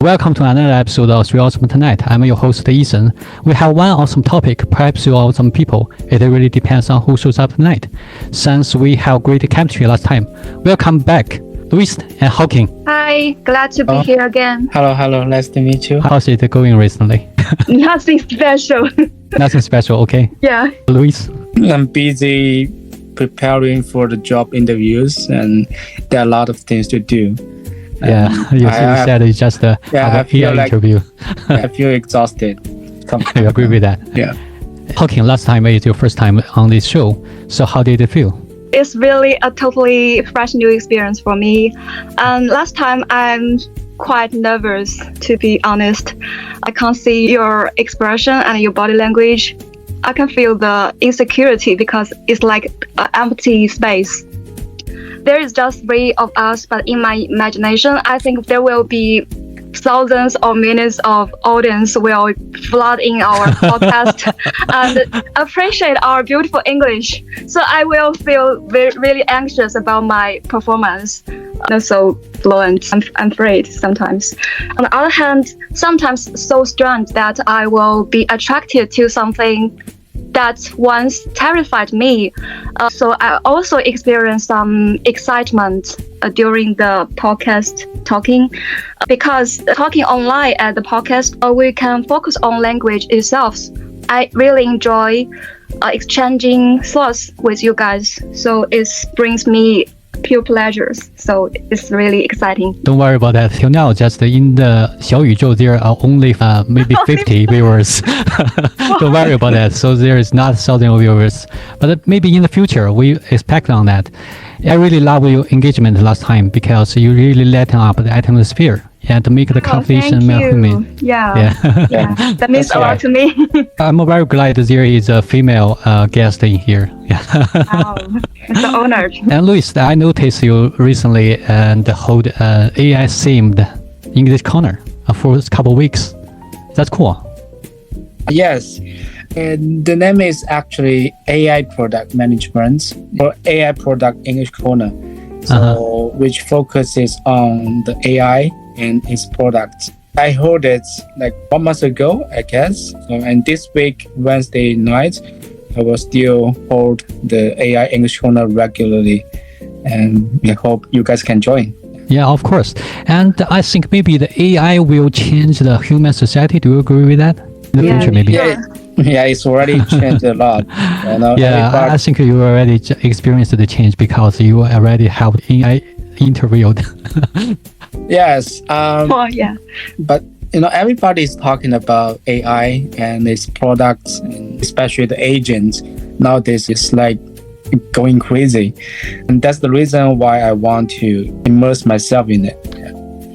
Welcome to another episode of 3 Awesome Tonight. I'm your host, Ethan. We have one awesome topic, perhaps 3 awesome people. It really depends on who shows up tonight. Since we have great chemistry last time, welcome back, Luis and Hawking. Hi, glad to be here again. Hello. Nice to meet you. How's it going recently? Nothing special. Nothing special, okay. Yeah. Luis? I'm busy preparing for the job interviews, and there are a lot of things to do. Yeah, you said it's just an interview. I feel exhausted. I agree with that. Yeah. Hawking, last time is your first time on this show. So how did it feel? It's really a totally fresh new experience for me. And last time I'm quite nervous, to be honest. I can't see your expression and your body language. I can feel the insecurity because it's like an empty space. There is just 3 of us, but in my imagination, I think there will be thousands or millions of audience will flood in our podcast and appreciate our beautiful English. So I will feel really anxious about my performance. Not so fluent. I'm afraid sometimes. On the other hand, sometimes so strange that I will be attracted to something that once terrified me. So I also experienced some excitement during the podcast talking, because talking online at the podcast, we can focus on language itself. I really enjoy exchanging thoughts with you guys. So it brings me pure pleasures. So it's really exciting. Don't worry about that. Till now, just in the 小宇宙, there are only maybe 50 viewers. Don't worry about that. So there is not 1,000 viewers. But maybe in the future, we expect on that. I really love your engagement last time because you really lighten up the atmosphere and to make the conversation more human. Yeah. That means a lot to me. I'm very glad there is a female guest in here. Yeah. Wow, I'm so honored. And Luis, I noticed you recently and hold AI-themed English corner for a couple of weeks. That's cool. Yes. And the name is actually AI Product Management or AI Product English Corner. So which focuses on the AI and its products. I heard it like 1 month ago, I guess. And this week, Wednesday night, I will still hold the AI English Corner regularly. And I hope you guys can join. Yeah, of course. And I think maybe the AI will change the human society. Do you agree with that? In the future, maybe. Yeah, it's already changed a lot. I think you already experienced the change because you already have AI interviewed. Yes. Yeah. But everybody is talking about AI and its products, and especially the agents. Nowadays, it's like going crazy, and that's the reason why I want to immerse myself in it.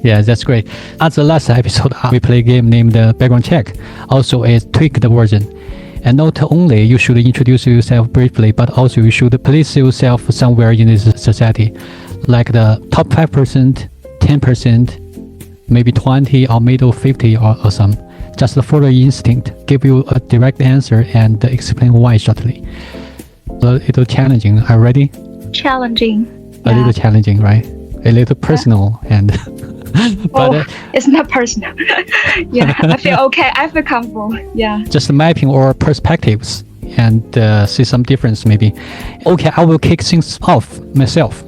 Yeah, that's great. At the last episode, we play a game named Background Check, also a tweaked version. And not only you should introduce yourself briefly, but also you should place yourself somewhere in this society, like the top 5%, 10%, maybe 20 or middle 50 or some. Just follow your instinct, give you a direct answer and explain why shortly. A little challenging. Are you ready? Challenging. A little challenging, right? A little personal and... but it's not personal. Yeah, I feel okay. I feel comfortable. Yeah. Just mapping our perspectives and see some difference maybe. Okay, I will kick things off myself.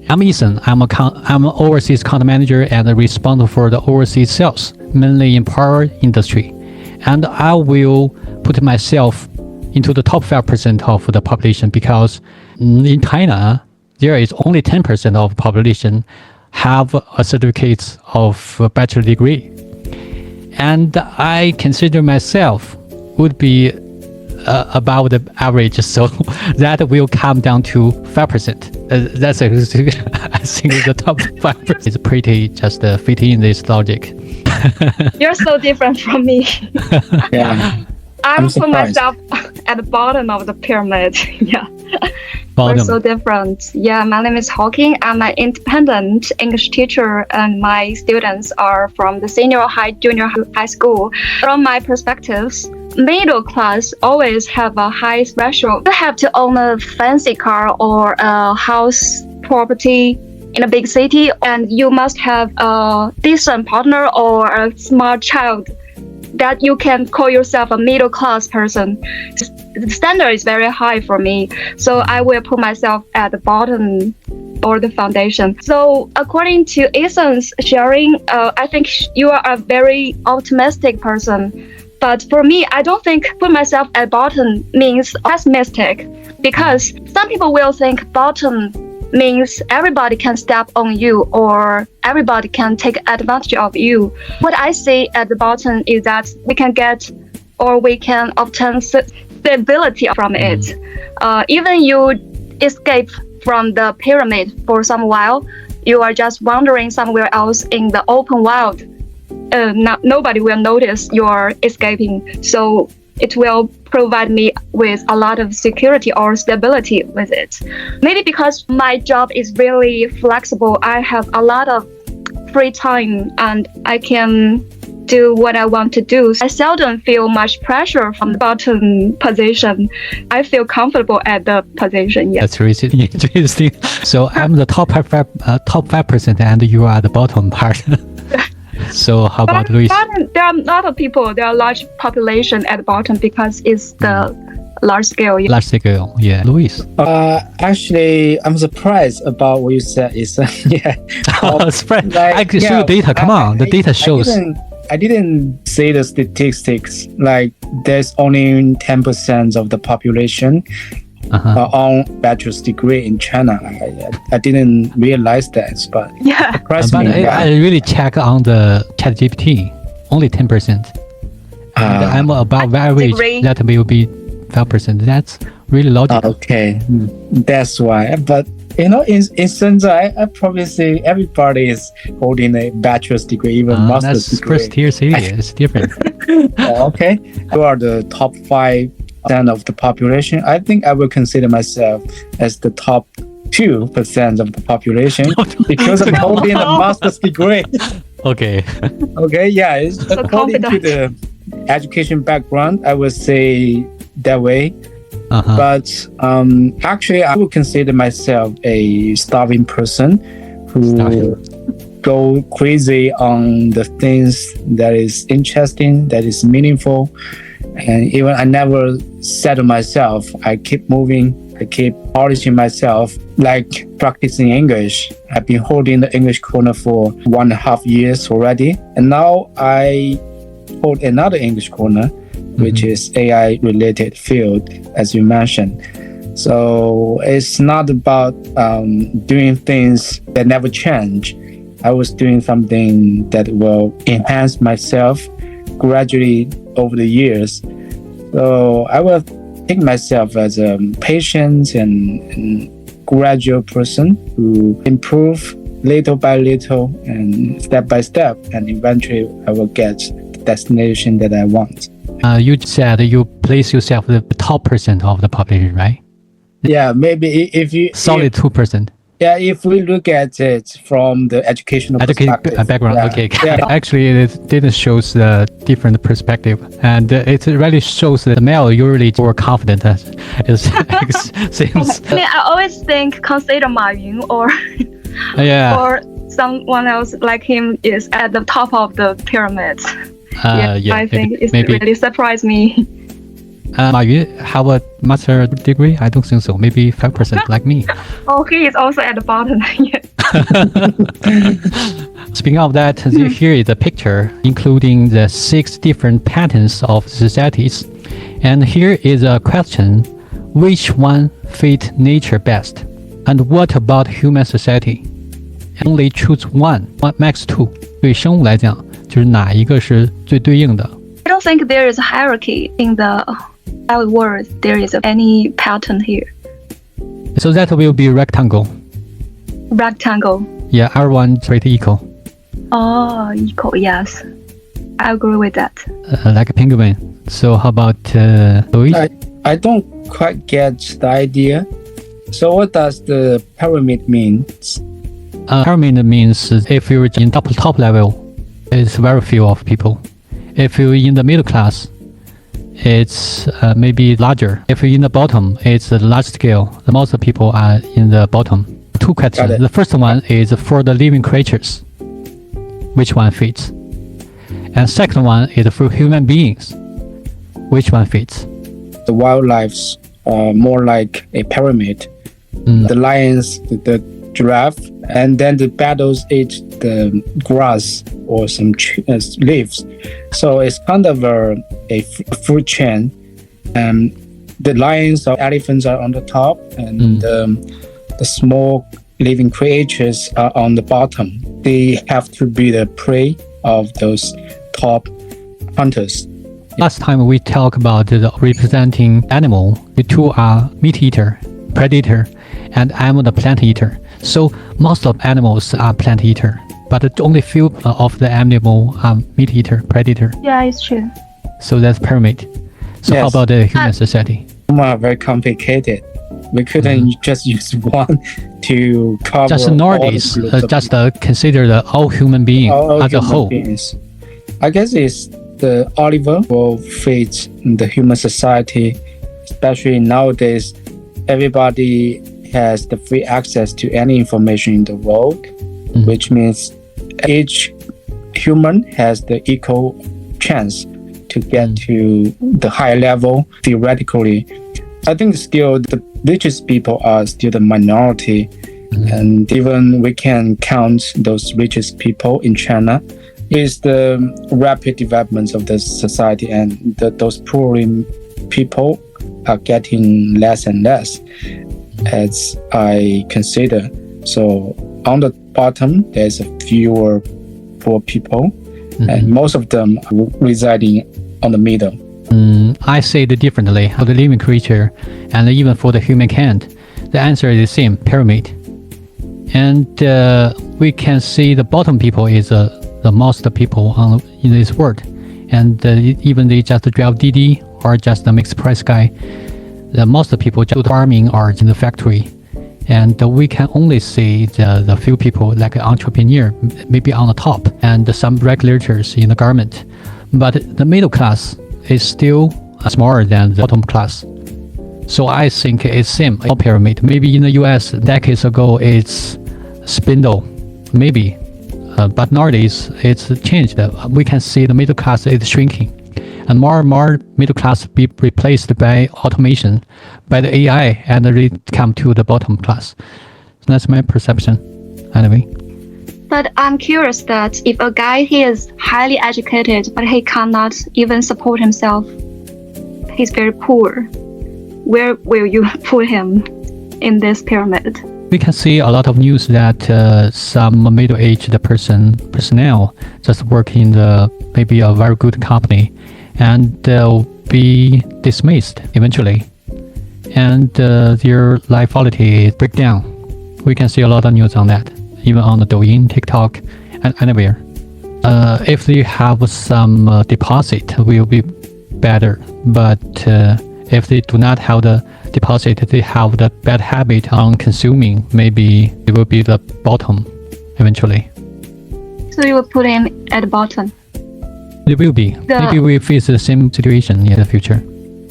I'm Ethan. I'm an overseas account manager and responsible for the overseas sales, mainly in power industry. And I will put myself into the top 5% of the population because in China, there is only 10% of population have a certificate of a bachelor degree. And I consider myself would be above the average, so that will come down to 5%. That's I think the top 5% is pretty just fit in this logic. You're so different from me. Yeah. I would put myself at the bottom of the pyramid. Yeah. We're so different. Yeah, my name is Hawking. I'm an independent English teacher, and my students are from the junior high school. From my perspectives, middle class always have a high threshold. They have to own a fancy car or a house property in a big city, and you must have a decent partner or a smart child that you can call yourself a middle class person. The standard is very high for me, so I will put myself at the bottom or the foundation. So according to Ethan's sharing, I think you are a very optimistic person. But for me, I don't think put myself at bottom means pessimistic, because some people will think bottom means everybody can step on you or everybody can take advantage of you. What I see at the bottom is that we can get or we can obtain stability from it. Even you escape from the pyramid for some while, you are just wandering somewhere else in the open wild. Nobody will notice you're escaping. So it will provide me with a lot of security or stability with it. Maybe because my job is really flexible, I have a lot of free time and I can do what I want to do. I seldom feel much pressure from the bottom position. I feel comfortable at the position. Yes. That's really interesting. So I'm the top 5%, and you are the bottom part. So how about Luis? There are a lot of people. There are a large population at the bottom because it's the large scale. Large scale, yeah. Luis. Actually, I'm surprised about what you said. Is yeah. Surprised. I can show you data. Come on, the data shows. I didn't say the statistics. Like there's only 10% of the population on bachelor's degree in China. I didn't realize that, but yeah. surprised But me. I really check on the ChatGPT. Only 10%. And I'm above average. That will be 5%. That's really logical. Okay, that's why. But in Shenzhen, I probably say everybody is holding a bachelor's degree, even master's that's degree. First tier city. It's different. Okay, you are the top 5% of the population. I think I will consider myself as the top 2% of the population because I'm holding a master's degree. Okay. Okay, yeah, it's So according to the education background, I would say that way. But actually, I would consider myself a starving person who go crazy on the things that is interesting, that is meaningful. And even I never settle myself. I keep moving. I keep polishing myself, like practicing English. I've been holding the English corner for 1.5 years already. And now I hold another English corner, which is AI related field, as you mentioned. So it's not about doing things that never change. I was doing something that will enhance myself gradually over the years. So I will think myself as a patient and gradual person who improve little by little and step by step, and eventually I will get the destination that I want. You said you place yourself the top percent of the population, right? Yeah, maybe if you solid 2%. Yeah, if we look at it from the educational perspective. Background, yeah. okay. Yeah. Actually, it didn't show the different perspective, and it really shows that the male usually more confident. It seems. I mean, I always consider Ma Yun or or someone else like him is at the top of the pyramid. I think it really surprised me. Ma Yun have a master degree? I don't think so. Maybe 5% like me. Oh, he is also at the bottom. Speaking of that, here is a picture including the 6 different patterns of societies. And here is a question: which one fit nature best? And what about human society? Only choose one. What max 2? 对生物来讲，就是哪一个是最对应的？ I don't think there is a hierarchy in the world. There is any pattern here. So that will be rectangle. Rectangle. Yeah, everyone pretty equal. Oh, equal. Yes, I agree with that. Like a penguin. So how about Louis? I don't quite get the idea. So what does the pyramid mean? Pyramid means if you're in top level, it's very few of people. If you're in the middle class, it's maybe larger. If you're in the bottom, it's a large scale. The most people are in the bottom. two questions. The first one is for the living creatures. Which one fits? And second one is for human beings. Which one fits? The wildlife's more like a pyramid. The lions, the giraffe, and then the battles eat the grass or some leaves. So it's kind of a food chain. The lions or elephants are on the top, and the small living creatures are on the bottom. They have to be the prey of those top hunters. Last time we talked about the representing animal. The two are meat eater, predator, and I'm the plant eater. So most of animals are plant eater, but only few of the animal are meat eater, predator. Yeah, it's true. So that's pyramid. So Yes. how about the human society? Some are very complicated. We couldn't just use one to cover Just all the nowadays, groups of just consider the all human being all as a human whole. beings. I guess it's the Oliver will fit in the human society, especially nowadays. Everybody has the free access to any information in the world, which means each human has the equal chance to get to the higher level theoretically. I think still the richest people are still the minority, and even we can count those richest people in China. Is the rapid developments of the society, and those poor people are getting less and less, as I consider. So on the bottom, there's fewer poor people, and most of them are residing on the middle. I say it differently. For the living creature and even for the humankind, the answer is the same, pyramid. And we can see the bottom people is the most people in this world. And even they just drive Didi or just the express guy, the most people just farming or in the factory. And we can only see the few people like an entrepreneur, maybe on the top, and some regulators in the government. But the middle class is still smaller than the bottom class. So I think it's same pyramid. Maybe in the US decades ago it's spindle, maybe. But nowadays it's changed. We can see the middle class is shrinking. And more middle class be replaced by automation, by the AI, and they come to the bottom class. So that's my perception, anyway. But I'm curious that if a guy he is highly educated but he cannot even support himself, he's very poor, where will you put him in this pyramid? We can see a lot of news that some middle-aged personnel just work in maybe a very good company, and they'll be dismissed eventually, and their life quality break down. We can see a lot of news on that, even on the Douyin, TikTok, and anywhere. If they have some deposit, will be better. But if they do not have the deposit, they have the bad habit on consuming, maybe it will be the bottom eventually. So you would put him at the bottom. It will be. Maybe we face the same situation in the future.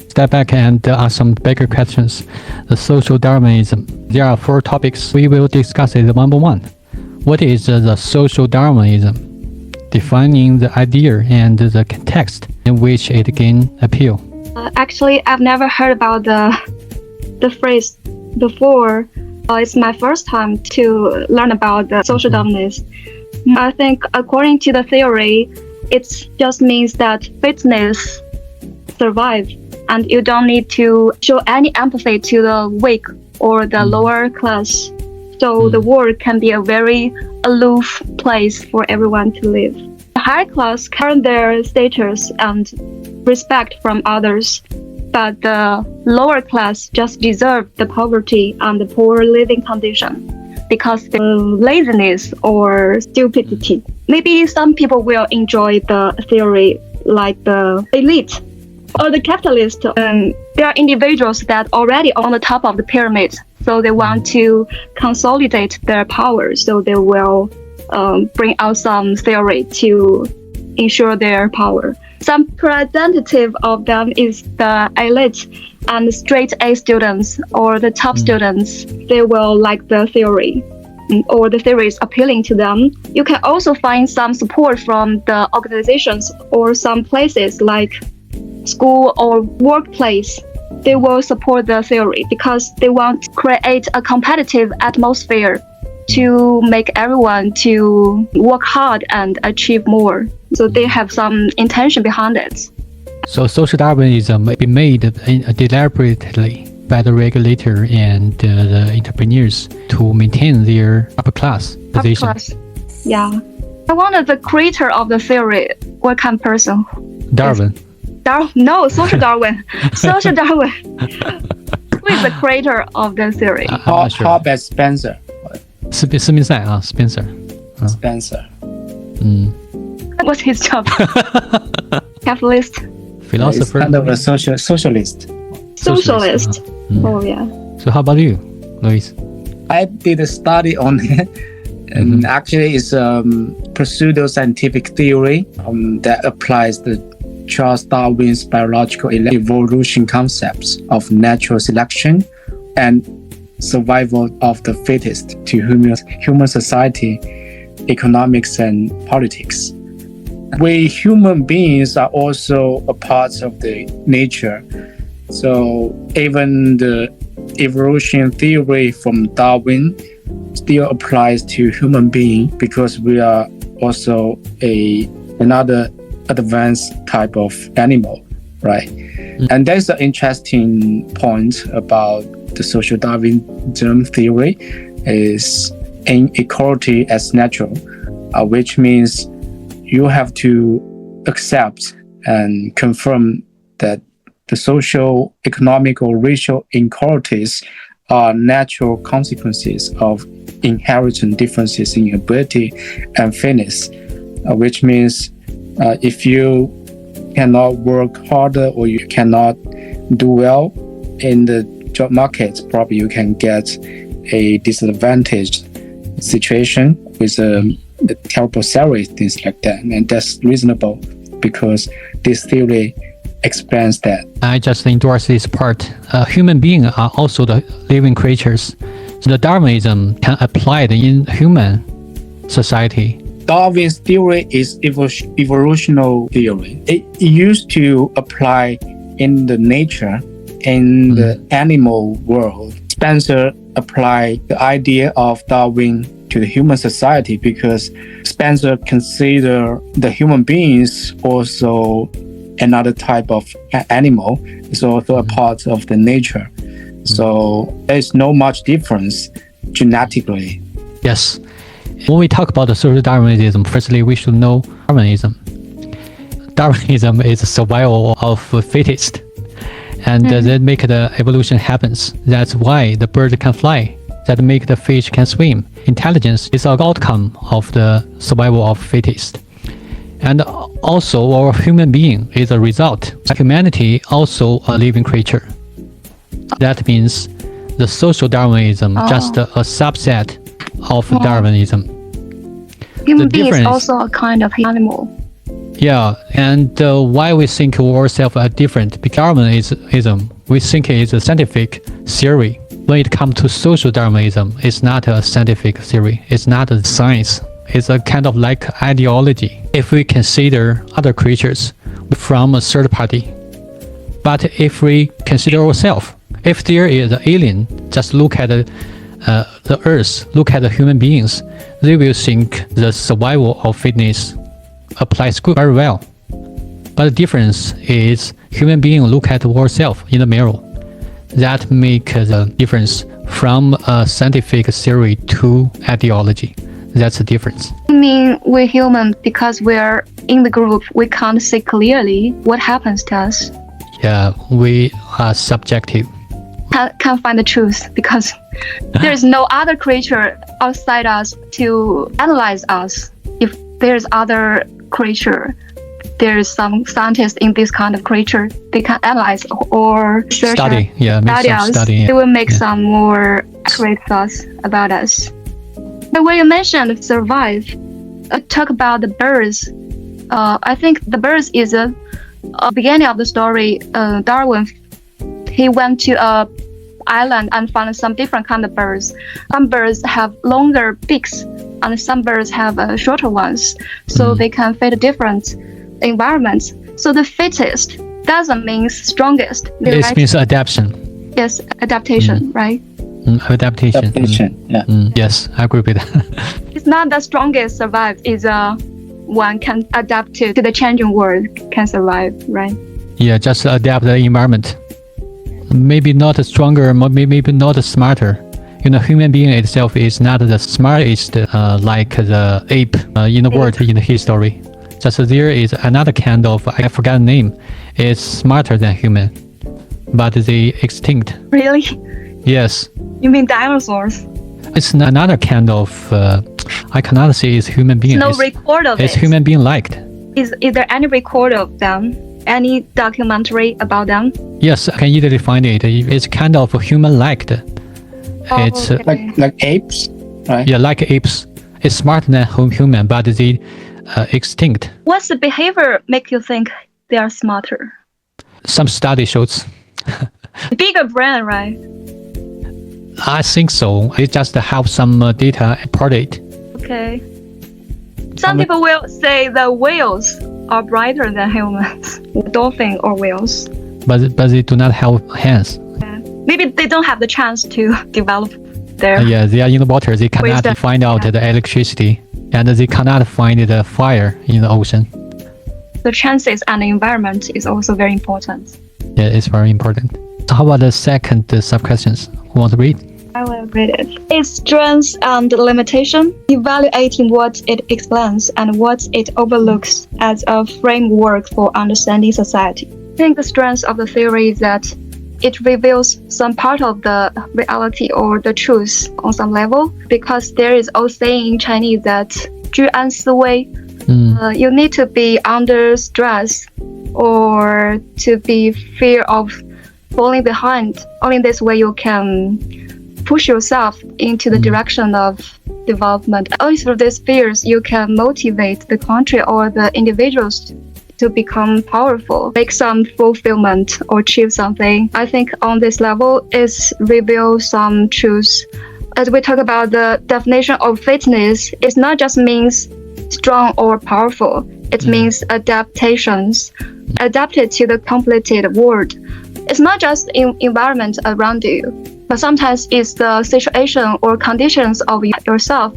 Step back and ask some bigger questions. The social Darwinism. There are 4 topics. We will discuss it one by one. What is the social Darwinism? Defining the idea and the context in which it can appeal. Actually, I've never heard about the phrase before. It's my first time to learn about the social Darwinism. I think according to the theory, it just means that fitness survives, and you don't need to show any empathy to the weak or the lower class. So the world can be a very aloof place for everyone to live. The higher class earn their status and respect from others, but the lower class just deserve the poverty and the poor living condition because of laziness or stupidity. Maybe some people will enjoy the theory like the elite or the capitalist. There are individuals that already on the top of the pyramid, so they want to consolidate their power, so they will bring out some theory to ensure their power. Some representative of them is the elite and straight A students or the top students. They will like the theory, or the theory is appealing to them. You can also find some support from the organizations or some places like school or workplace. They will support the theory because they want to create a competitive atmosphere to make everyone to work hard and achieve more. So they have some intention behind it. So social Darwinism may be made deliberately by the regulator and the entrepreneurs to maintain their upper class position. Upper class. Yeah. I wonder the creator of the theory, what kind of person? Darwin. No, social Darwin. Social Darwin. Who is the creator of the theory? I'm not sure. Herbert Spencer. Spencer. Spencer. What's his job? Capitalist. Philosopher. He's kind of a socialist. Socialist. Oh yeah. So how about you, Luis? I did a study on it, and actually it's a pseudo-scientific theory that applies the Charles Darwin's biological evolution concepts of natural selection and survival of the fittest to human society, economics, and politics. We human beings are also a part of the nature. So even the evolution theory from Darwin still applies to human being because we are also another advanced type of animal, right? And that's an interesting point about the social Darwinism theory is inequality as natural, which means you have to accept and confirm that the social, economic, or racial inequalities are natural consequences of inherent differences in ability and fitness, which means if you cannot work harder or you cannot do well in the job market, probably you can get a disadvantaged situation with a terrible salary, things like that. And that's reasonable because this theory explains that. I just endorse this part. Human beings are also the living creatures. So the Darwinism can apply it in human society. Darwin's theory is evolutionary theory. It used to apply in the nature, in the animal world. Spencer applied the idea of Darwin to the human society because Spencer considered the human beings also another type of animal. It's also a part of the nature. So there's no much difference genetically. Yes. When we talk about the social Darwinism, firstly, we should know Darwinism. Darwinism is survival of the fittest. And that make the evolution happens. That's why the bird can fly. That make the fish can swim. Intelligence is an outcome of the survival of fittest. And also our human being is a result. Humanity also a living creature. That means the social Darwinism just a subset of Darwinism. Human being is also a kind of animal. Yeah, and why we think ourselves are different? Because Darwinism, we think it's a scientific theory. When it comes to social Darwinism, it's not a scientific theory. It's not a science. It's a kind of like ideology. If we consider other creatures from a third party, but if we consider ourselves, if there is an alien, just look at the Earth, look at the human beings, they will think the survival of fitness applies very well. But the difference is human beings look at ourselves in the mirror. That makes the difference from a scientific theory to ideology. That's the difference. I mean, we're human because we're in the group. We can't see clearly what happens to us. Yeah, we are subjective. Can't find the truth because there is no other creature outside us to analyze us. If there's other creature, there's some scientists in this kind of creature, they can analyze or study us. They will make some more accurate thoughts about us. But when you mentioned survive, talk about the birds. I think the birds is a beginning of the story. Darwin, he went to a island and found some different kind of birds. Some birds have longer beaks, and some birds have shorter ones, so they can fit different environments. So the fittest doesn't mean strongest. It right? means adaptation. Yes, adaptation, right? Adaptation. Yeah. Yes, I agree with that. It's not the strongest survives. It's one can adapt to the changing world, can survive, right? Yeah, just adapt the environment. Maybe not stronger, maybe not smarter. Human being itself is not the smartest like the ape in the world in the history. Just there is another kind of, I forgot the name, it's smarter than human, but they extinct. Really? Yes. You mean dinosaurs? It's another kind of, I cannot say it's human being. No record of It's it. human being liked. Is there any record of them? Any documentary about them? Yes, I can easily find it. It's kind of human-liked. It's okay. Like apes, right? yeah, like apes. It's smarter than human, but they extinct. What's the behavior make you think they are smarter? Some study shows. Bigger brain, right? I think so. It just have some data imported. Okay. Some people will say the whales are brighter than humans, dolphin or whales. But they do not have hands. Maybe they don't have the chance to develop their. Yeah, they are in the water. They cannot Wisdom. find out Yeah. the electricity, and they cannot find the fire in the ocean. The chances and the environment is also very important. Yeah, it's very important. So how about the second sub-questions? Who want to read? I will read it. Its strengths and limitation, evaluating what it explains and what it overlooks as a framework for understanding society. I think the strength of the theory is that it reveals some part of the reality or the truth on some level, because there is a saying in Chinese that 居安思危, you need to be under stress or to be fear of falling behind. Only this way you can push yourself into the direction of development. Only through these fears you can motivate the country or the individuals to become powerful, make some fulfillment or achieve something. I think on this level it reveals some truths. As we talk about the definition of fitness, it not just means strong or powerful. It means adaptations, adapted to the completed world. It's not just environment around you, but sometimes it's the situation or conditions of yourself,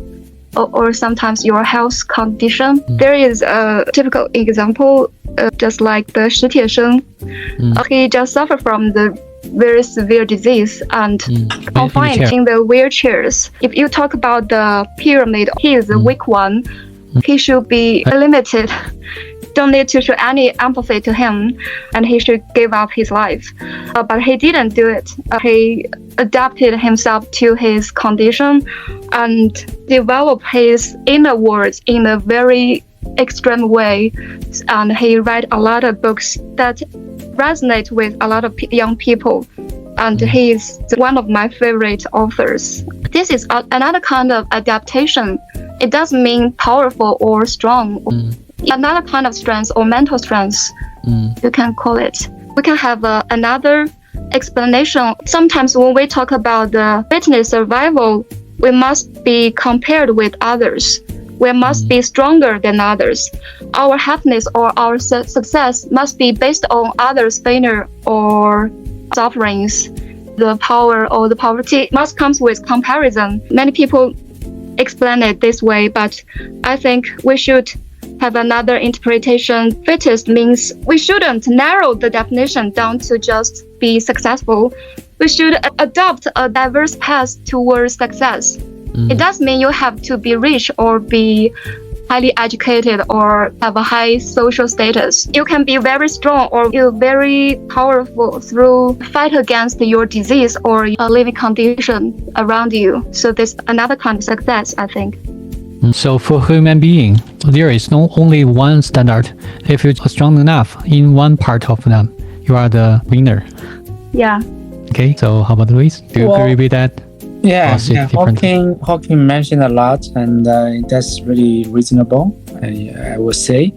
or sometimes your health condition. There is a typical example, just like the 史铁生. He just suffered from the very severe disease and confined in the wheelchairs. If you talk about the pyramid, he is the weak one. He should be limited. Don't need to show any empathy to him, and he should give up his life. But he didn't do it. He adapted himself to his condition and developed his inner world in a very extreme way. And he wrote a lot of books that resonate with a lot of young people. And he is one of my favorite authors. This is another kind of adaptation. It doesn't mean powerful or strong. Another kind of strength or mental strength, you can call it. We can have another explanation. Sometimes when we talk about the fitness survival, we must be compared with others. We must be stronger than others. Our happiness or our success must be based on others' failure or sufferings. The power or the poverty must come with comparison. Many people explain it this way, but I think we should have another interpretation. Fittest means we shouldn't narrow the definition down to just be successful. We should adopt a diverse path towards success. It doesn't mean you have to be rich or be highly educated or have a high social status. You can be very strong or you're very powerful through fight against your disease or a living condition around you. So this another kind of success, I think. So for human being, there is no only one standard. If you're strong enough in one part of them, you are the winner. Yeah. Okay, so how about Luis? Do you agree with that? Yeah, Or is it different? Hawking mentioned a lot, and that's really reasonable, I would say.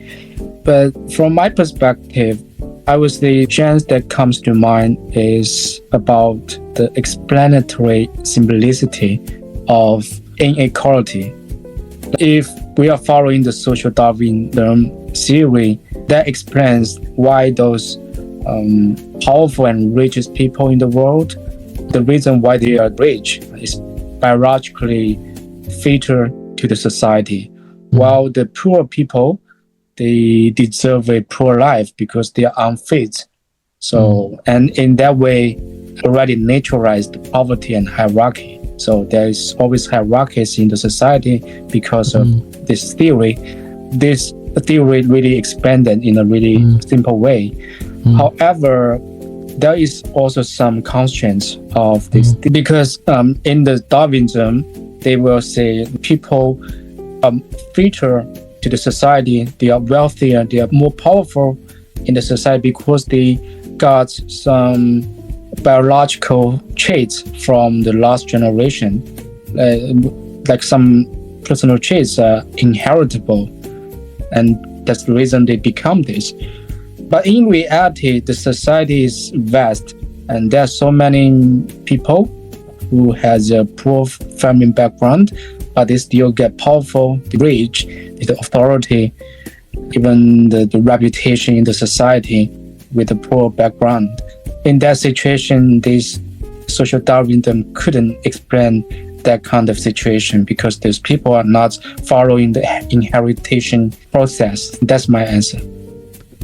But from my perspective, I would say the chance that comes to mind is about the explanatory simplicity of inequality. If we are following the social Darwinism theory, that explains why those powerful and richest people in the world, the reason why they are rich is biologically fatal to the society, while the poor people, they deserve a poor life because they are unfit. So, and in that way, already naturalized poverty and hierarchy. So there is always hierarchies in the society because of this theory. This theory really expanded in a really simple way. However, there is also some constraints of this because in the Darwinism, they will say people are fitter to the society, they are wealthier, they are more powerful in the society because they got some biological traits from the last generation, like some personal traits are inheritable, and that's the reason they become this. But in reality, the society is vast, and there are so many people who has a poor family background, but they still get powerful, rich, the authority, even the reputation in the society with a poor background. In that situation, this social Darwinism couldn't explain that kind of situation because those people are not following the inheritance process. That's my answer.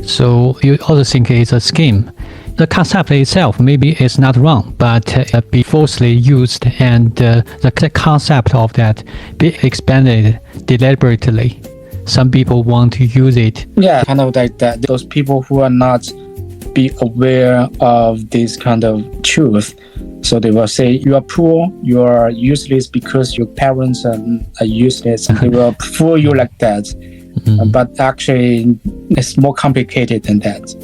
So you also think it's a scheme. The concept itself maybe is not wrong, but be falsely used, and the concept of that be expanded deliberately. Some people want to use it. Yeah, kind of like that. Those people who are not be aware of this kind of truth. So they will say, you are poor, you are useless because your parents are useless. They will fool you like that. But actually, it's more complicated than that.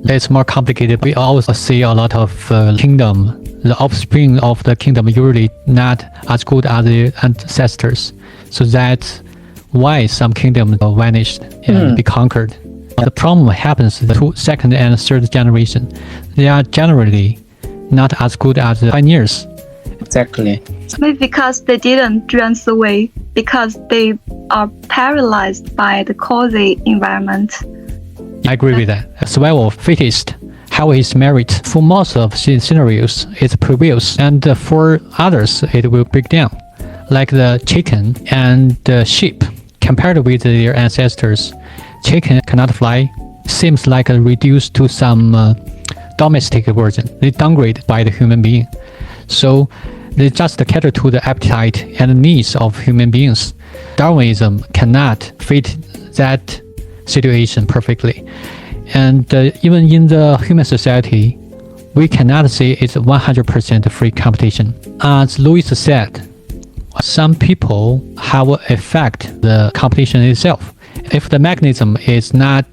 It's more complicated. We also see a lot of kingdom. The offspring of the kingdom usually not as good as the ancestors. So that's why some kingdoms vanished and be conquered. The problem happens to the second and third generation. They are generally not as good as the pioneers. Exactly. Maybe because they didn't transfer, because they are paralyzed by the cozy environment. I agree with that. Survival of fittest, how is merit. For most of the scenarios, it prevails, and for others, it will break down. Like the chicken and the sheep, compared with their ancestors, chicken cannot fly, seems like reduced to some domestic version. They downgrade by the human being. So they just cater to the appetite and needs of human beings. Darwinism cannot fit that situation perfectly. And even in the human society, we cannot say it's 100% free competition. As Louis said, some people have affect the competition itself. If the mechanism is not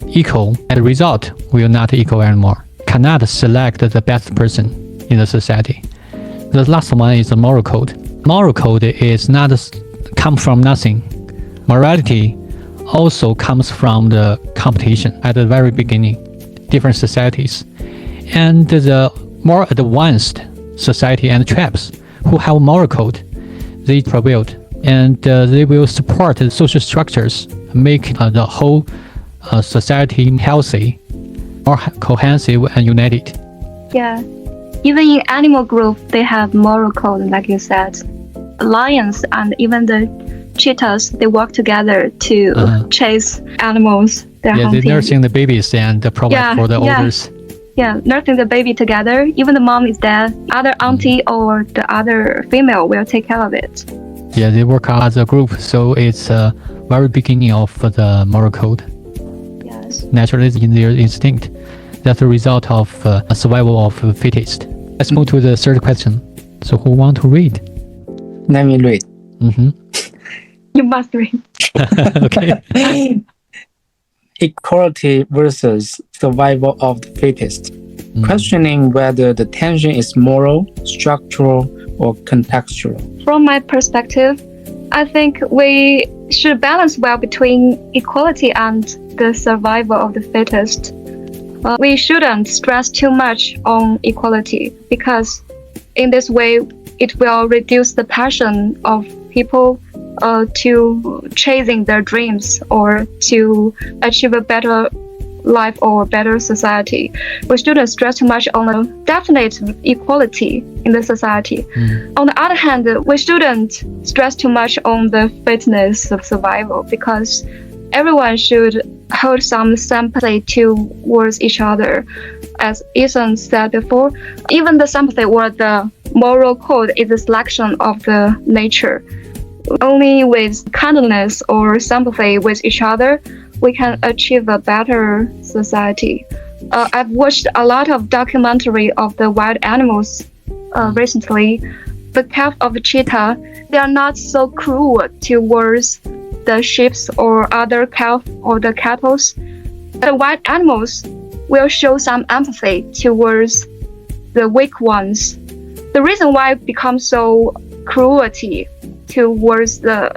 equal, the result will not equal anymore. Cannot select the best person in the society. The last one is the moral code. Moral code is not come from nothing. Morality also comes from the competition at the very beginning, different societies. And the more advanced society and tribes who have moral code, they prevailed, and they will support the social structures, make the whole society healthy, more cohesive and united. Yeah. Even in animal group, they have moral code, like you said. Lions and even the cheetahs, they work together to chase animals they're hunting. They're nursing the babies and provide for the olders. Yeah, nursing the baby together. Even the mom is dead, other auntie or the other female will take care of it. Yeah, they work as a group, so it's very beginning of the moral code. Yes. Naturalism in their instinct. That's the result of survival of the fittest. Let's move to the third question. So who want to read? Let me read. You must read. Okay. Equality versus survival of the fittest. Questioning whether the tension is moral, structural, or contextual. From my perspective, I think we should balance well between equality and the survival of the fittest. We shouldn't stress too much on equality because in this way it will reduce the passion of people to chasing their dreams or to achieve a better life or better society. We shouldn't stress too much on the definite equality in the society. On the other hand, we shouldn't stress too much on the fitness of survival because everyone should hold some sympathy towards each other. As Ethan said before, even the sympathy or the moral code is a selection of the nature. Only with kindness or sympathy with each other, we can achieve a better society. I've watched a lot of documentary of the wild animals recently. The calf of the cheetah, they are not so cruel towards the sheep or other calf or the cattle. The wild animals will show some empathy towards the weak ones. The reason why it becomes so cruelty towards the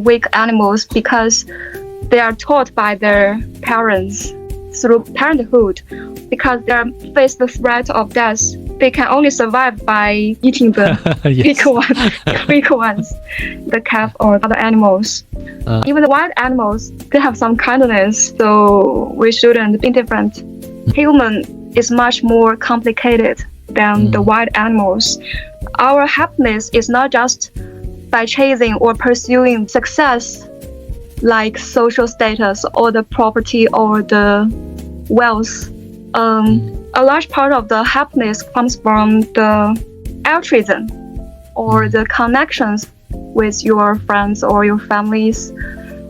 weak animals because they are taught by their parents through parenthood because they face the threat of death. They can only survive by eating the weak ones, the calf or other animals. Even the wild animals, they have some kindness, so we shouldn't be indifferent. Human is much more complicated than the wild animals. Our happiness is not just by chasing or pursuing success like social status or the property or the wealth. A large part of the happiness comes from the altruism or the connections with your friends or your families.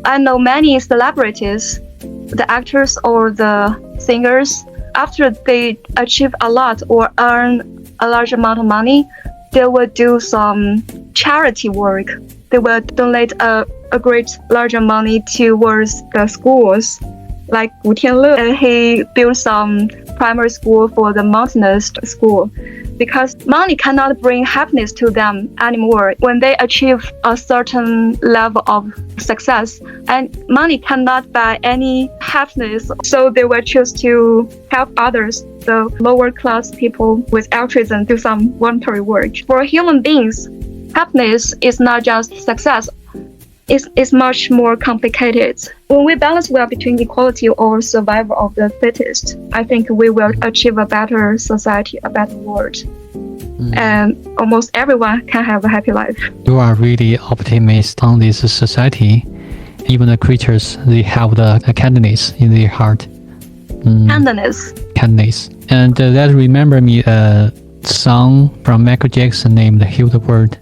I know many celebrities, the actors or the singers, after they achieve a lot or earn a large amount of money, they will do some charity work. They will donate a great larger money towards the schools. Like Wu Tianle, he built some primary school for the mountainous school because money cannot bring happiness to them anymore when they achieve a certain level of success, and money cannot buy any happiness, so they will choose to help others, the lower class people with altruism, do some voluntary work. For human beings, happiness is not just success. It's much more complicated. When we balance well between equality or survival of the fittest, I think we will achieve a better society, a better world. And almost everyone can have a happy life. You are really optimistic on this society. Even the creatures, they have the kindness in their heart. Kindness. And that remember me a song from Michael Jackson named Heal the World.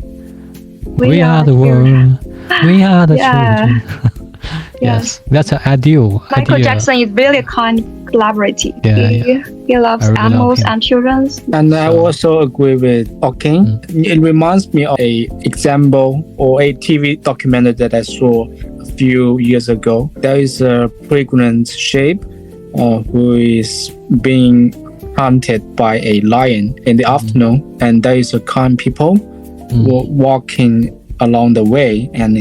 We are the world. We are the children. Yes, that's an ideal. Michael Jackson is really a kind collaborator. He loves animals and children. And I also agree with Okin. It reminds me of a example or a TV documentary that I saw a few years ago. There is a pregnant sheep who is being hunted by a lion in the afternoon, and there is a kind people walking along the way, and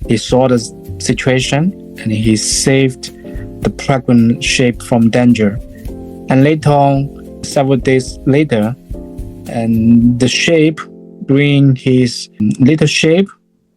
he saw the situation and he saved the pregnant sheep from danger. And later on, several days later, and the sheep bring his little sheep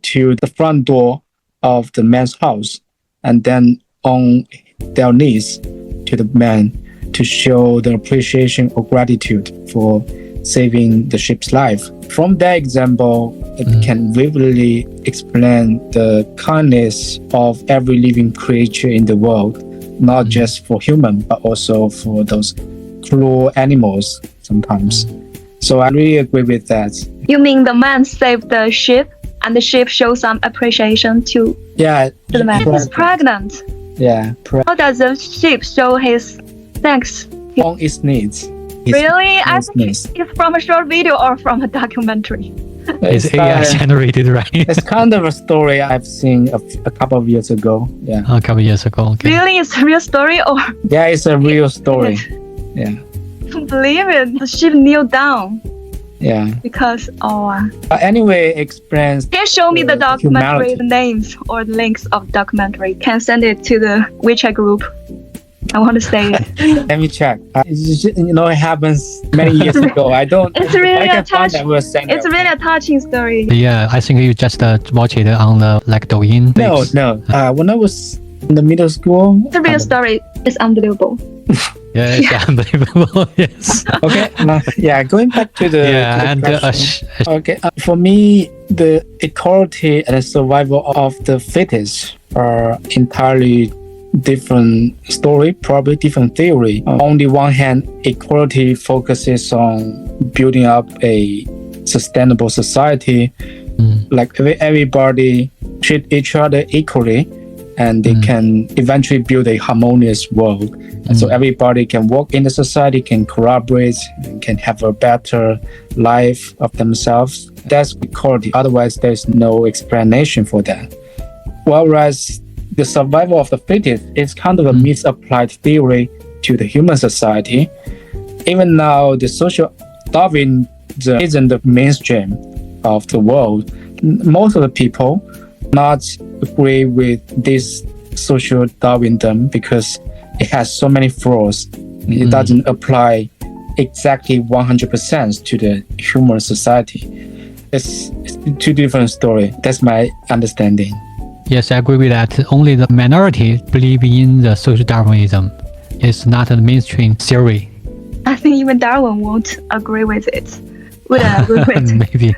to the front door of the man's house, and then on their knees to the man to show the appreciation or gratitude for saving the sheep's life. From that example, it can vividly explain the kindness of every living creature in the world, not just for human, but also for those cruel animals sometimes. So I really agree with that. You mean the man saved the sheep and the sheep shows some appreciation to the man? Sheep is pregnant. How does the sheep show his thanks? On its needs. Really? I think it's from a short video or from a documentary. It's AI generated, right? It's kind of a story I've seen a couple of years ago. A couple of years ago. Okay. Really? It's a real story or? Yeah, it's a real story. Don't believe it. The sheep kneel down Yeah. because Anyway, experience. can you show me the documentary, humanity. the names or the links of documentary? Can send it to the WeChat group. I want to say it. Let me check. It happens many years ago. I don't. It's really I can a find touch. that we'll send It's it. really a touching story. Yeah, I think you just watch it on the like Douyin. No, Mix. no. When I was in the middle school. The real story is unbelievable. Yeah, it's unbelievable. Yes. Okay. Yeah. Going back to the. Yeah, to the and question. Okay. For me, the equality and the survival of the fittest are entirely different story, probably different theory. On the one hand, equality focuses on building up a sustainable society, like everybody treat each other equally, and they can eventually build a harmonious world. And so everybody can work in the society, can collaborate, and can have a better life of themselves. That's equality. Otherwise, there's no explanation for that. Whereas the survival of the fittest is kind of a misapplied theory to the human society. Even now, the social Darwinism isn't the mainstream of the world. Most of the people not agree with this social Darwinism because it has so many flaws. It doesn't apply exactly 100% to the human society. It's two different stories. That's my understanding. Yes, I agree with that. Only the minority believe in the social Darwinism. It's not a mainstream theory. I think even Darwin won't agree with it. Wouldn't agree with it. Maybe.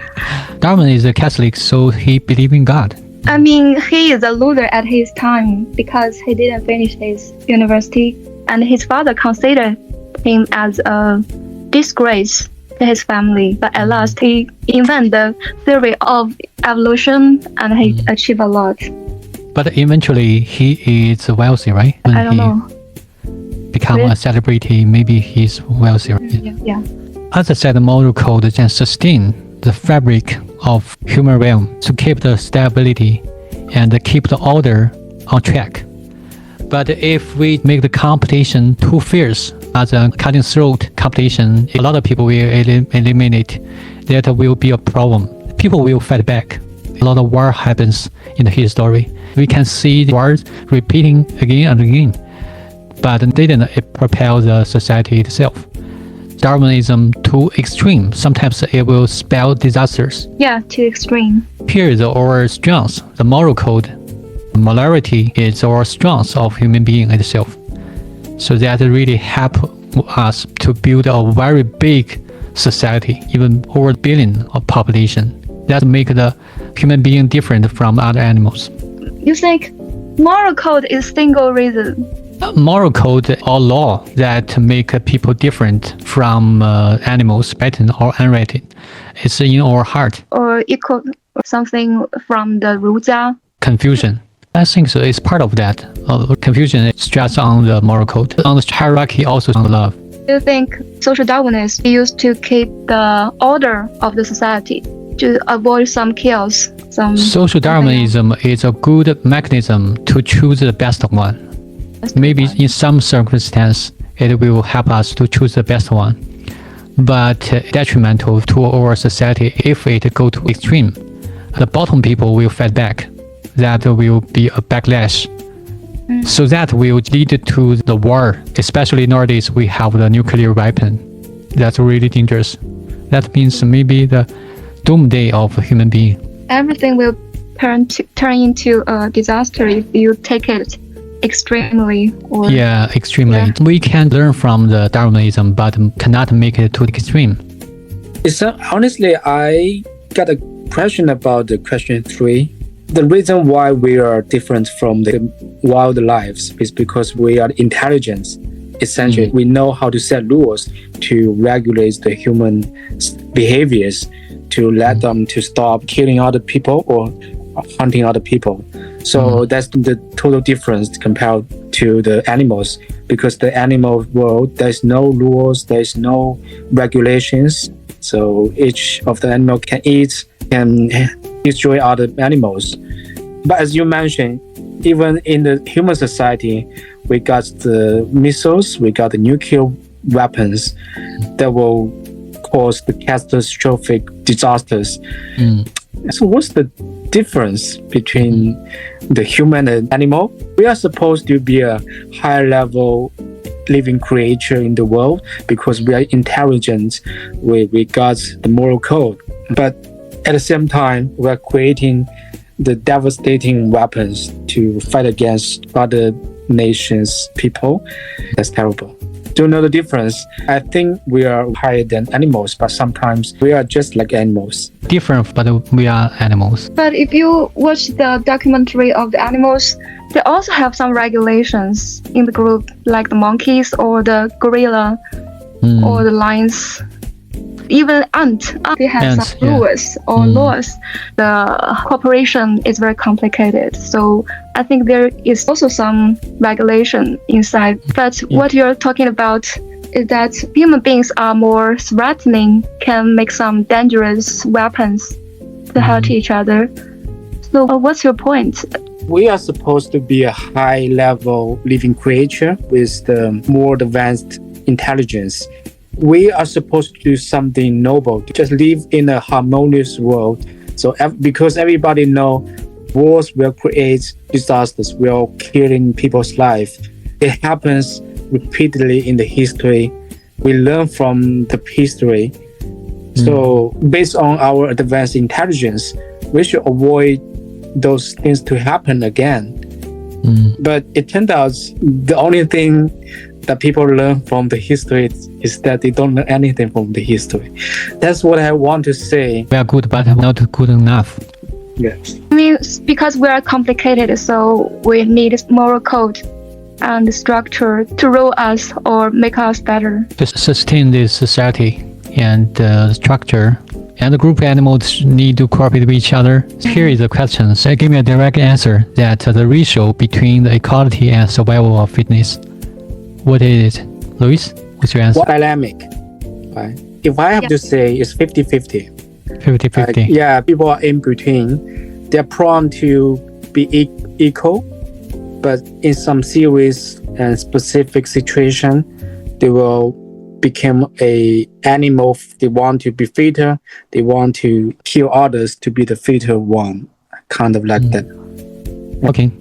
Darwin is a Catholic, so he believes in God. I mean, he is a loser at his time because he didn't finish his university, and his father considered him as a disgrace to his family. But at last, he invented the theory of evolution, and he achieved a lot. But eventually, he is wealthy, right? When I don't know. become Really? a celebrity, maybe he's wealthy. Yeah. As I said, the moral code can sustain the fabric of human realm to keep the stability and keep the order on track. But if we make the competition too fierce, as a cutting throat competition, a lot of people will eliminate. That will be a problem. People will fight back. A lot of war happens in the history. We can see the wars repeating again and again, but they didn't propel the society itself. Darwinism too extreme. Sometimes it will spell disasters. Yeah, too extreme. Here is our strength, the moral code. Morality is our strength of human being itself. So that really help us to build a very big society, even over a billion of population. That make the human being different from other animals. You think moral code is single reason? Moral code or law that make people different from animals, written or unwritten. It's in our heart. Or equal something from the 儒家? Confusion. I think so. It's part of that. Confusion is stressed on the moral code. On the hierarchy, also on love. Do you think social Darwinists used to keep the order of the society to avoid some chaos? Social Darwinism is a good mechanism to choose the best one. Maybe in some circumstance, it will help us to choose the best one. But detrimental to our society if it go to extreme. The bottom people will fight back. That will be a backlash. So that will lead to the war. Especially nowadays, we have the nuclear weapon. That's really dangerous. That means maybe the doomsday of a human being. Everything will turn into a disaster if you take it extremely. Yeah, extremely. Yeah. We can learn from the Darwinism, but cannot make it to the extreme. Honestly, I got a question about the question 3. The reason why we are different from the wildlife is because we are intelligent. Essentially, we know how to set rules to regulate the human behaviors, to let them to stop killing other people or hunting other people. So that's the total difference compared to the animals, because the animal world, there's no rules, there's no regulations. So each of the animal can eat, can destroy other animals. But as you mentioned, even in the human society, we got the missiles, we got the nuclear weapons that will cause the catastrophic disasters. So what's the difference between the human and animal? We are supposed to be a higher level living creature in the world because we are intelligent with regards to the moral code. But at the same time, we are creating the devastating weapons to fight against other nations' people. That's terrible. Do you know the difference? I think we are higher than animals, but sometimes we are just like animals. Different, but we are animals. But if you watch the documentary of the animals, they also have some regulations in the group, like the monkeys or the gorilla or the lions. Even they have some rules or laws. The cooperation is very complicated. So I think there is also some regulation inside. But what you're talking about is that human beings are more threatening, can make some dangerous weapons to hurt each other. So what's your point? We are supposed to be a high-level living creature with the more advanced intelligence. We are supposed to do something noble, to just live in a harmonious world. So because everybody know wars will create disasters, will killing people's life. It happens repeatedly in the history. We learn from the history. So based on our advanced intelligence, we should avoid those things to happen again. But it turned out the only thing that people learn from the history is that they don't learn anything from the history. That's what I want to say. We are good, but not good enough. Yes. I mean, because we are complicated, so we need moral code and structure to rule us or make us better. To sustain this society and structure, and the group animals need to cooperate with each other. Here is the question. So give me a direct answer that the ratio between the equality and survival of fitness. What is it? Luis, what's your answer? What dynamic? Right? If I have to say, it's 50-50. 50-50. Yeah, people are in between. They're prone to be equal, but in some serious and specific situation, they will become a animal. They want to be fitter. They want to kill others to be the fitter one. Kind of like that. Okay.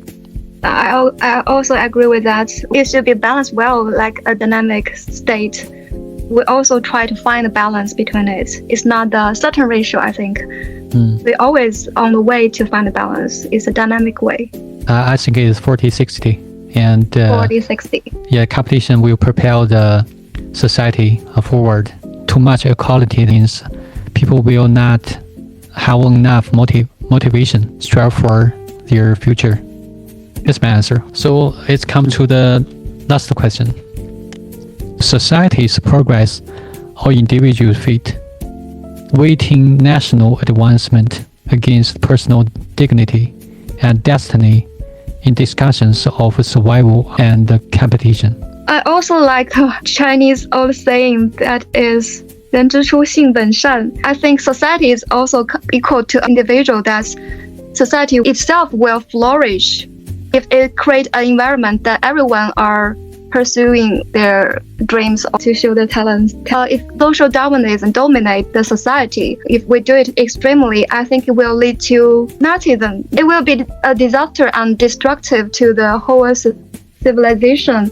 I also agree with that. It should be balanced well, like a dynamic state. We also try to find a balance between it. It's not a certain ratio, I think. We're always on the way to find a balance. It's a dynamic way. I think it is 40-60. And 40-60. Yeah, competition will propel the society forward. Too much equality means people will not have enough motivation, strive for their future. That's my answer. So it's come to the last question. Society's progress or individual fate, weighting national advancement against personal dignity and destiny in discussions of survival and competition. I also like the Chinese old saying that is 人之初性本善. I think society is also equal to individual, that society itself will flourish if it creates an environment that everyone are pursuing their dreams to show their talents. If social Darwinism dominates the society, if we do it extremely, I think it will lead to Nazism. It will be a disaster and destructive to the whole civilization.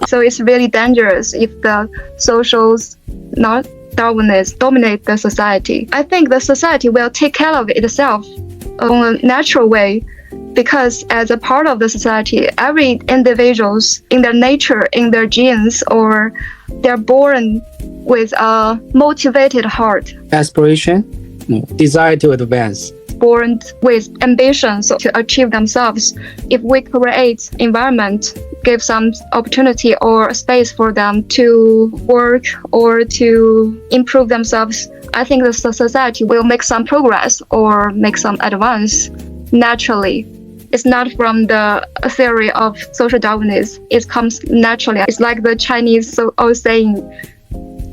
So it's really dangerous if the socials, not Darwinists, dominate the society. I think the society will take care of itself in a natural way, because as a part of the society, every individuals in their nature, in their genes, or they're born with a motivated heart. Aspiration? No. Desire to advance. Born with ambitions to achieve themselves. If we create environment, give some opportunity or space for them to work or to improve themselves, I think the society will make some progress or make some advance naturally. It's not from the theory of social Darwinism. It comes naturally. It's like the Chinese old saying,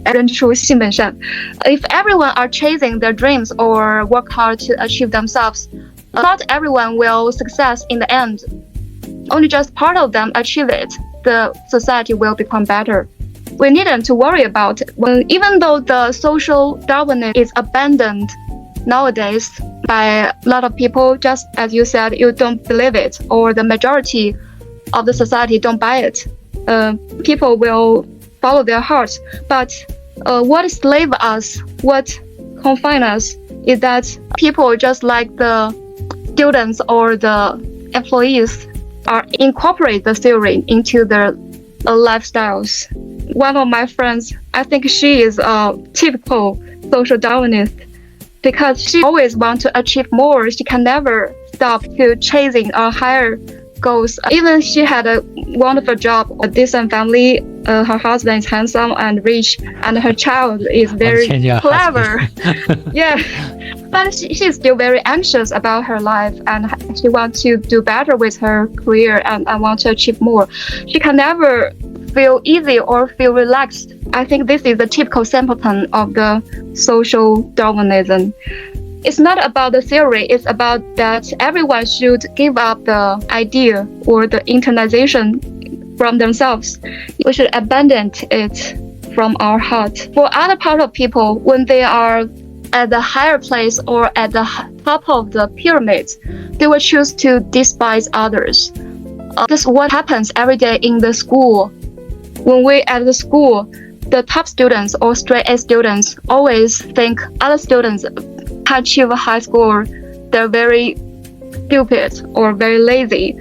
人之初性本善. If everyone are chasing their dreams or work hard to achieve themselves, not everyone will success in the end. Only just part of them achieve it. The society will become better. we needn't to worry about. Well, even though the social Darwinism is abandoned nowadays by a lot of people, just as you said, you don't believe it, or the majority of the society don't buy it. People will follow their hearts. But what slave us, what confine us, is that people just like the students or the employees are incorporate the theory into their lifestyles. One of my friends, I think she is a typical social Darwinist because she always wants to achieve more. She can never stop to chasing a higher goals. Even she had a wonderful job, a decent family. Her husband is handsome and rich, and her child is very clever. Yeah, but she's still very anxious about her life, and she wants to do better with her career and want to achieve more. She can never feel easy or feel relaxed. I think this is the typical simpleton of the social Darwinism. It's not about the theory, it's about that everyone should give up the idea or the internalization from themselves. We should abandon it from our heart. For other part of people, when they are at the higher place or at the top of the pyramid, they will choose to despise others. This is what happens every day in the school. When we at the school, the top students or straight A students always think other students can achieve a high score, they're very stupid or very lazy.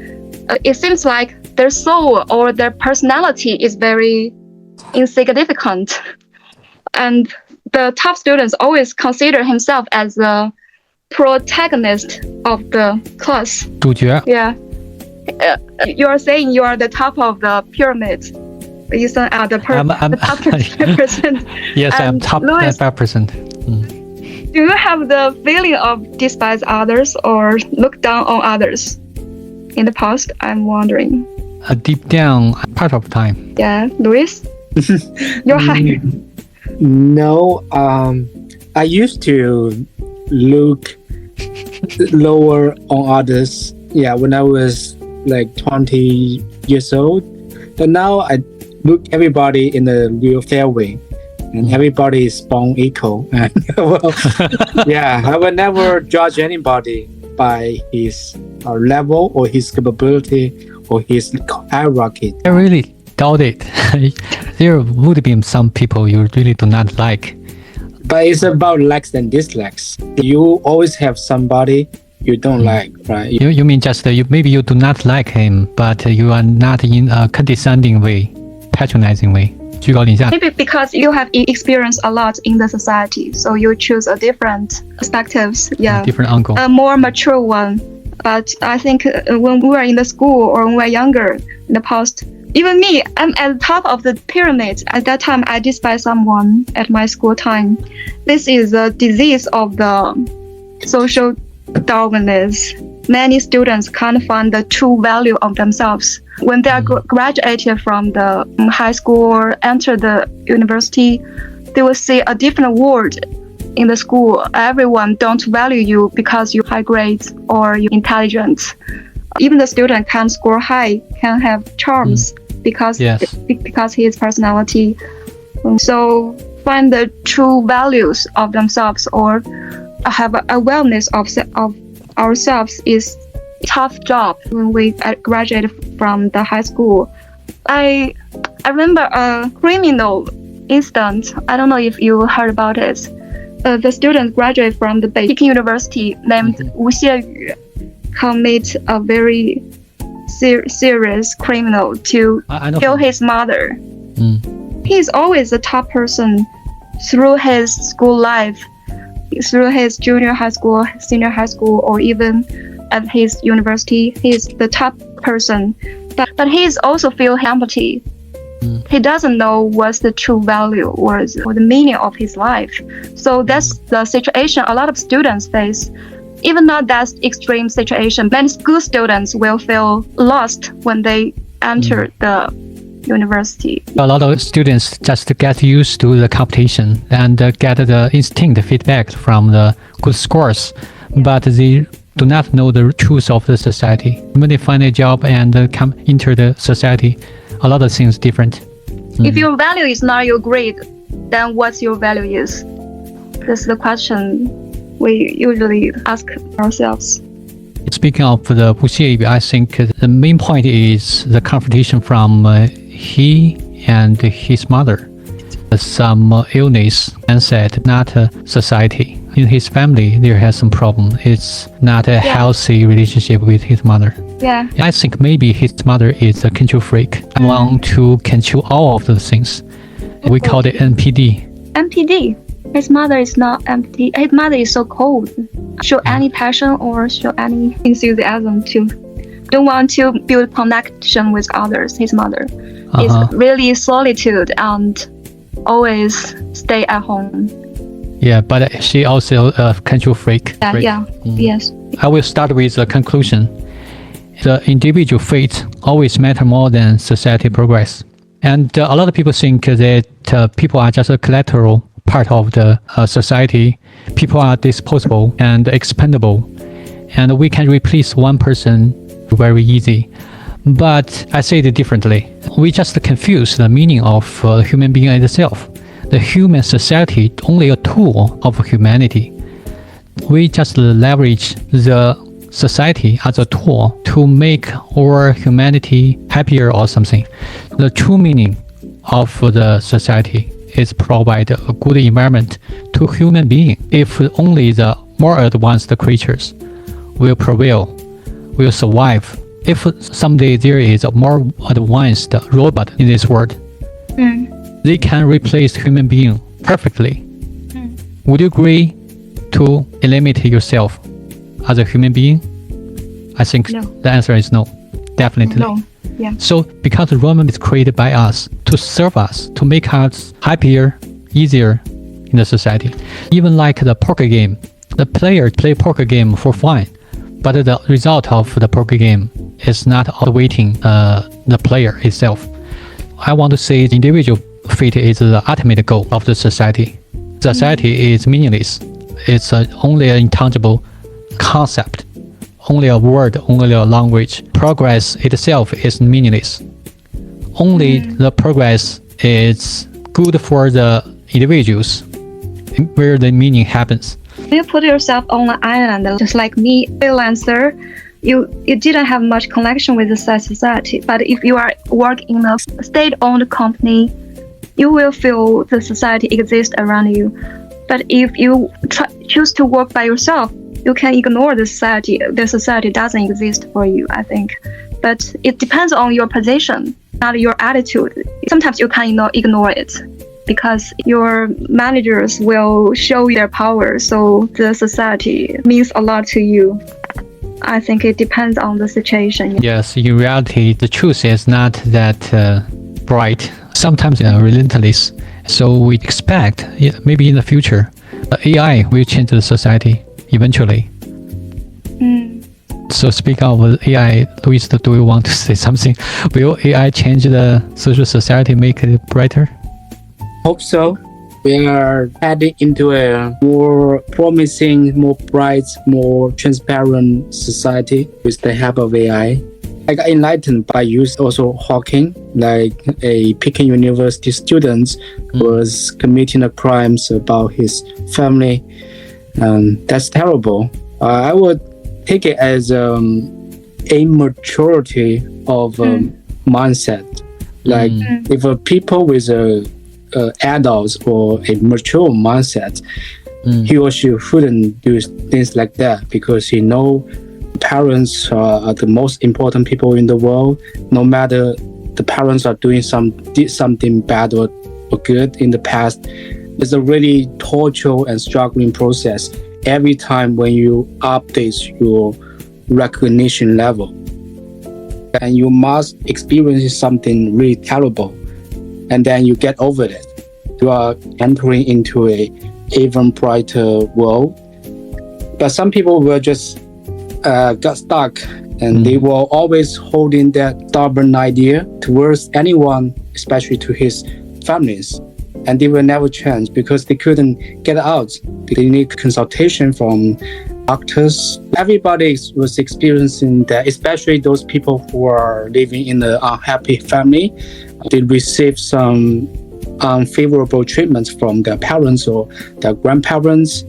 It seems like their soul or their personality is very insignificant. And the top students always consider himself as the protagonist of the class. 主角. Yeah. You're saying you are the top of the pyramid. You said the top 10%. Yes, I'm top Louis, 5%. Do you have the feeling of despise others or look down on others in the past? I'm wondering. Deep down, part of the time. Yeah, Louis? You're higher. No, I used to look lower on others. Yeah, when I was like 20 years old. But now I look everybody in a real fair way. And everybody is born equal. And well, yeah, I will never judge anybody by his level or his capability or his hierarchy. I really doubt it. There would be some people you really do not like. But it's about likes and dislikes. You always have somebody you don't like, right? You mean just maybe you do not like him, but you are not in a condescending way, patronizing way. 居高临下. Maybe because you have experienced a lot in the society, so you choose a different perspectives. Yeah, different angle. A more mature one. But I think when we were in the school or when we were younger in the past, even me, I'm at the top of the pyramid. At that time, I despise someone at my school time. This is a disease of the social Darwinism. Many students can't find the true value of themselves. When they are graduated from the high school or enter the university, they will see a different world in the school. Everyone don't value you because you high grades or you intelligent. Even the student can score high, can have charms because his personality. So find the true values of themselves or have an awareness of ourselves is a tough job when we graduate from the high school. I remember a criminal incident. I don't know if you heard about it. The student graduated from the Peking University named Wu Xieyu commit a very serious criminal to kill his mother. He's always the top person through his school life, through his junior high school, senior high school, or even at his university. He's the top person, but he's also feel empathy. He doesn't know what's the true value or the meaning of his life. So that's the situation a lot of students face. Even not that extreme situation, many school students will feel lost when they enter the university. A lot of students just get used to the competition and get the instinct feedback from the good scores, but they do not know the truth of the society. When they find a job and enter the society, a lot of things different. If your value is not your grade, then what's your value is? That's the question we usually ask ourselves. Speaking of the Puxie, I think the main point is the confrontation from he and his mother. Some illness and said not society. In his family, there has some problem. It's not a healthy relationship with his mother. Yeah. I think maybe his mother is a control freak. I want to control all of the things. We call it NPD. NPD. His mother is not NPD. His mother is so cold. Show any passion or show any enthusiasm to. Don't want to build connection with others. His mother is really solitude and always stay at home. Yeah, but she also a control freak. Yes. I will start with the conclusion. The individual fate always matter more than society progress. And a lot of people think that people are just a collateral part of the society. People are disposable and expendable. And we can replace one person very easy. But I say it differently. We just confuse the meaning of human being itself. The human society is only a tool of humanity. We just leverage the society as a tool to make our humanity happier or something. The true meaning of the society is provide a good environment to human beings. If only the more advanced creatures will prevail, will survive. If someday there is a more advanced robot in this world, they can replace human being perfectly. Would you agree to eliminate yourself as a human being? I think the answer is no. Definitely. No. Yeah. So because the Roman is created by us to serve us, to make us happier, easier in the society. Even like the poker game, the player play poker game for fun, but the result of the poker game is not outweighing the player itself. I want to say the individual fate is the ultimate goal of the society. Society is meaningless. It's only an intangible concept, only a word, only a language. Progress itself is meaningless. Only the progress is good for the individuals where the meaning happens. You put yourself on an island, just like me, freelancer. You didn't have much connection with the society. But if you are working in a state-owned company, you will feel the society exists around you. But if you choose to work by yourself, you can ignore the society. The society doesn't exist for you, I think. But it depends on your position, not your attitude. Sometimes you can ignore it because your managers will show their power. So the society means a lot to you. I think it depends on the situation. Yes, in reality, the truth is not that bright. Sometimes relentless. So we expect maybe in the future, AI will change the society eventually. So speaking of AI, Luis, do you want to say something? Will AI change the social society, make it brighter? Hope so. We are heading into a more promising, more bright, more transparent society with the help of AI. I got enlightened by use also Hawking, like a Peking University student was committing a crimes about his family. That's terrible. I would take it as immaturity of mindset. Like if people with adults or a mature mindset, he or she shouldn't do things like that because he know parents are the most important people in the world. No matter the parents are doing did something bad or good in the past, it's a really torture and struggling process every time when you update your recognition level. And you must experience something really terrible, and then you get over it. You are entering into a even brighter world. But some people will just got stuck, and they were always holding that stubborn idea towards anyone, especially to his families. And they will never change because they couldn't get out. They need consultation from doctors. Everybody was experiencing that, especially those people who are living in an unhappy family. they receive some unfavorable treatments from their parents or their grandparents.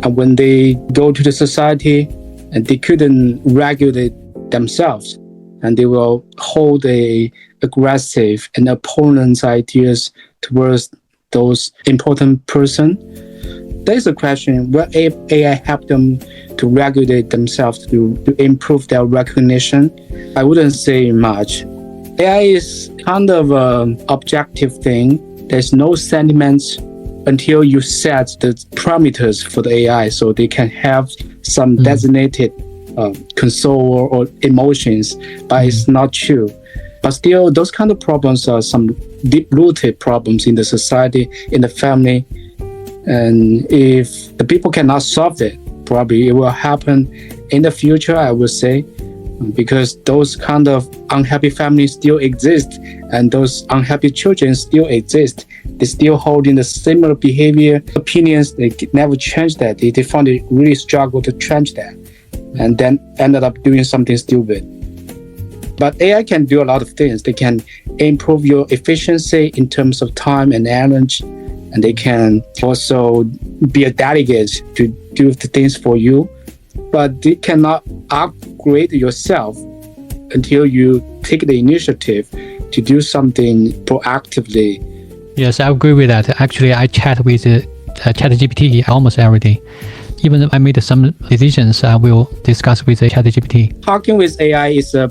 And when they go to the society and they couldn't regulate themselves, and they will hold a aggressive and opponent's ideas towards those important person. There's a question, will AI help them to regulate themselves, to improve their recognition? I wouldn't say much. AI is kind of an objective thing. There's no sentiments until you set the parameters for the AI so they can have some designated console or emotions, but it's not true. But still, those kind of problems are some deep-rooted problems in the society, in the family. And if the people cannot solve it, probably it will happen in the future, I would say, because those kind of unhappy families still exist, and those unhappy children still exist. They still holding the similar behavior, opinions. They never change that. They found it really struggle to change that, and then ended up doing something stupid. But AI can do a lot of things. They can improve your efficiency in terms of time and energy, and they can also be a delegate to do the things for you. But they cannot upgrade yourself until you take the initiative to do something proactively. Yes, I agree with that. Actually, I chat with ChatGPT almost every day. Even if I made some decisions, I will discuss with the ChatGPT. Talking with AI is a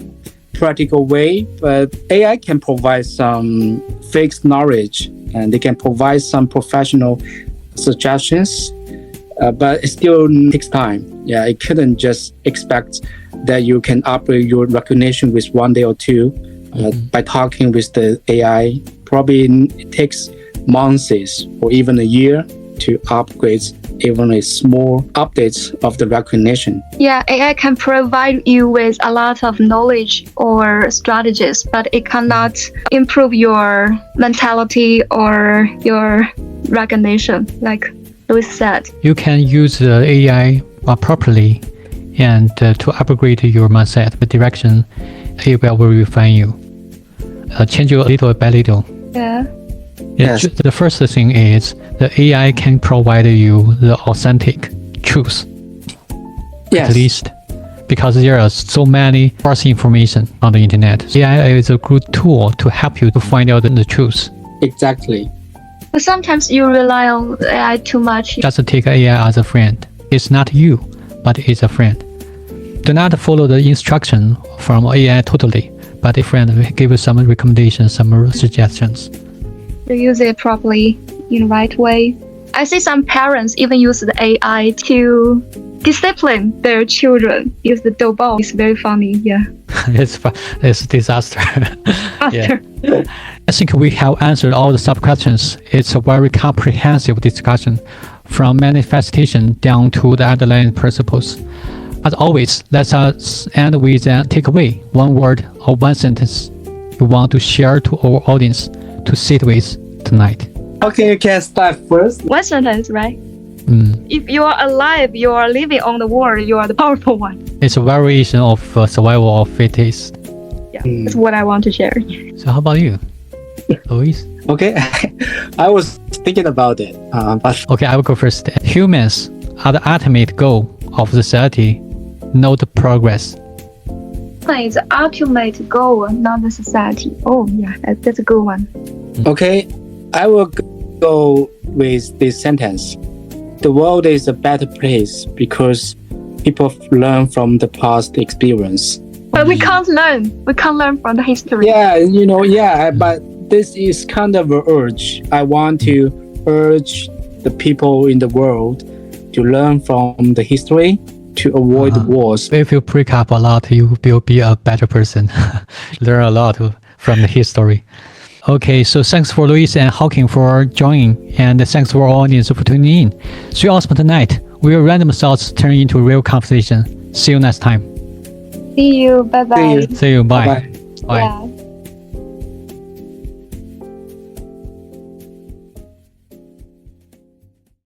practical way, but AI can provide some fixed knowledge, and they can provide some professional suggestions, but it still takes time. Yeah, it couldn't just expect that you can upgrade your recognition with 1 day or two by talking with the AI. Probably it takes months or even a year to upgrade even a small updates of the recognition. Yeah, AI can provide you with a lot of knowledge or strategies, but it cannot improve your mentality or your recognition, like Louis said. You can use the AI properly and to upgrade your mindset, the direction it will refine you. Change you little by little. Yeah. Yes. The first thing is the AI can provide you the authentic truth. Yes. At least, because there are so many false information on the internet. AI is a good tool to help you to find out the truth. Exactly. But sometimes you rely on AI too much. Just take AI as a friend. It's not you, but it's a friend. Do not follow the instruction from AI totally, but a friend will give you some recommendations, some suggestions. To use it properly in the right way. I see some parents even use the AI to discipline their children. Use the Doubao. It's very funny. Yeah. It's disaster. After. Yeah. I think we have answered all the sub-questions. It's a very comprehensive discussion from manifestation down to the underlying principles. As always, let us end with a takeaway, one word or one sentence you want to share to our audience to sit with tonight. Okay, you can start first. One sentence, right? If you are alive, you are living on the world, you are the powerful one. It's a variation of survival of fittest. Yeah, that's what I want to share. So how about you, Louis? Okay, I was thinking about it, but Okay, I will go first. Humans are the ultimate goal of society, not progress. It's the ultimate goal, not the society. Oh, yeah, that's a good one. okay, I will go with this sentence. The world is a better place because people learn from the past experience. But we can't learn. We can't learn from the history. Yeah, but this is kind of an urge. I want to urge the people in the world to learn from the history to avoid wars. If you break up a lot, you will be a better person. Learn a lot from the history. Okay, so thanks for Louis and Hawking for joining, and thanks for our audience for tuning in. 3 hours per night, where random thoughts turn into real conversation. See you next time. See you. Bye-bye. See you. See you. Bye. Bye-bye. Bye. Yeah.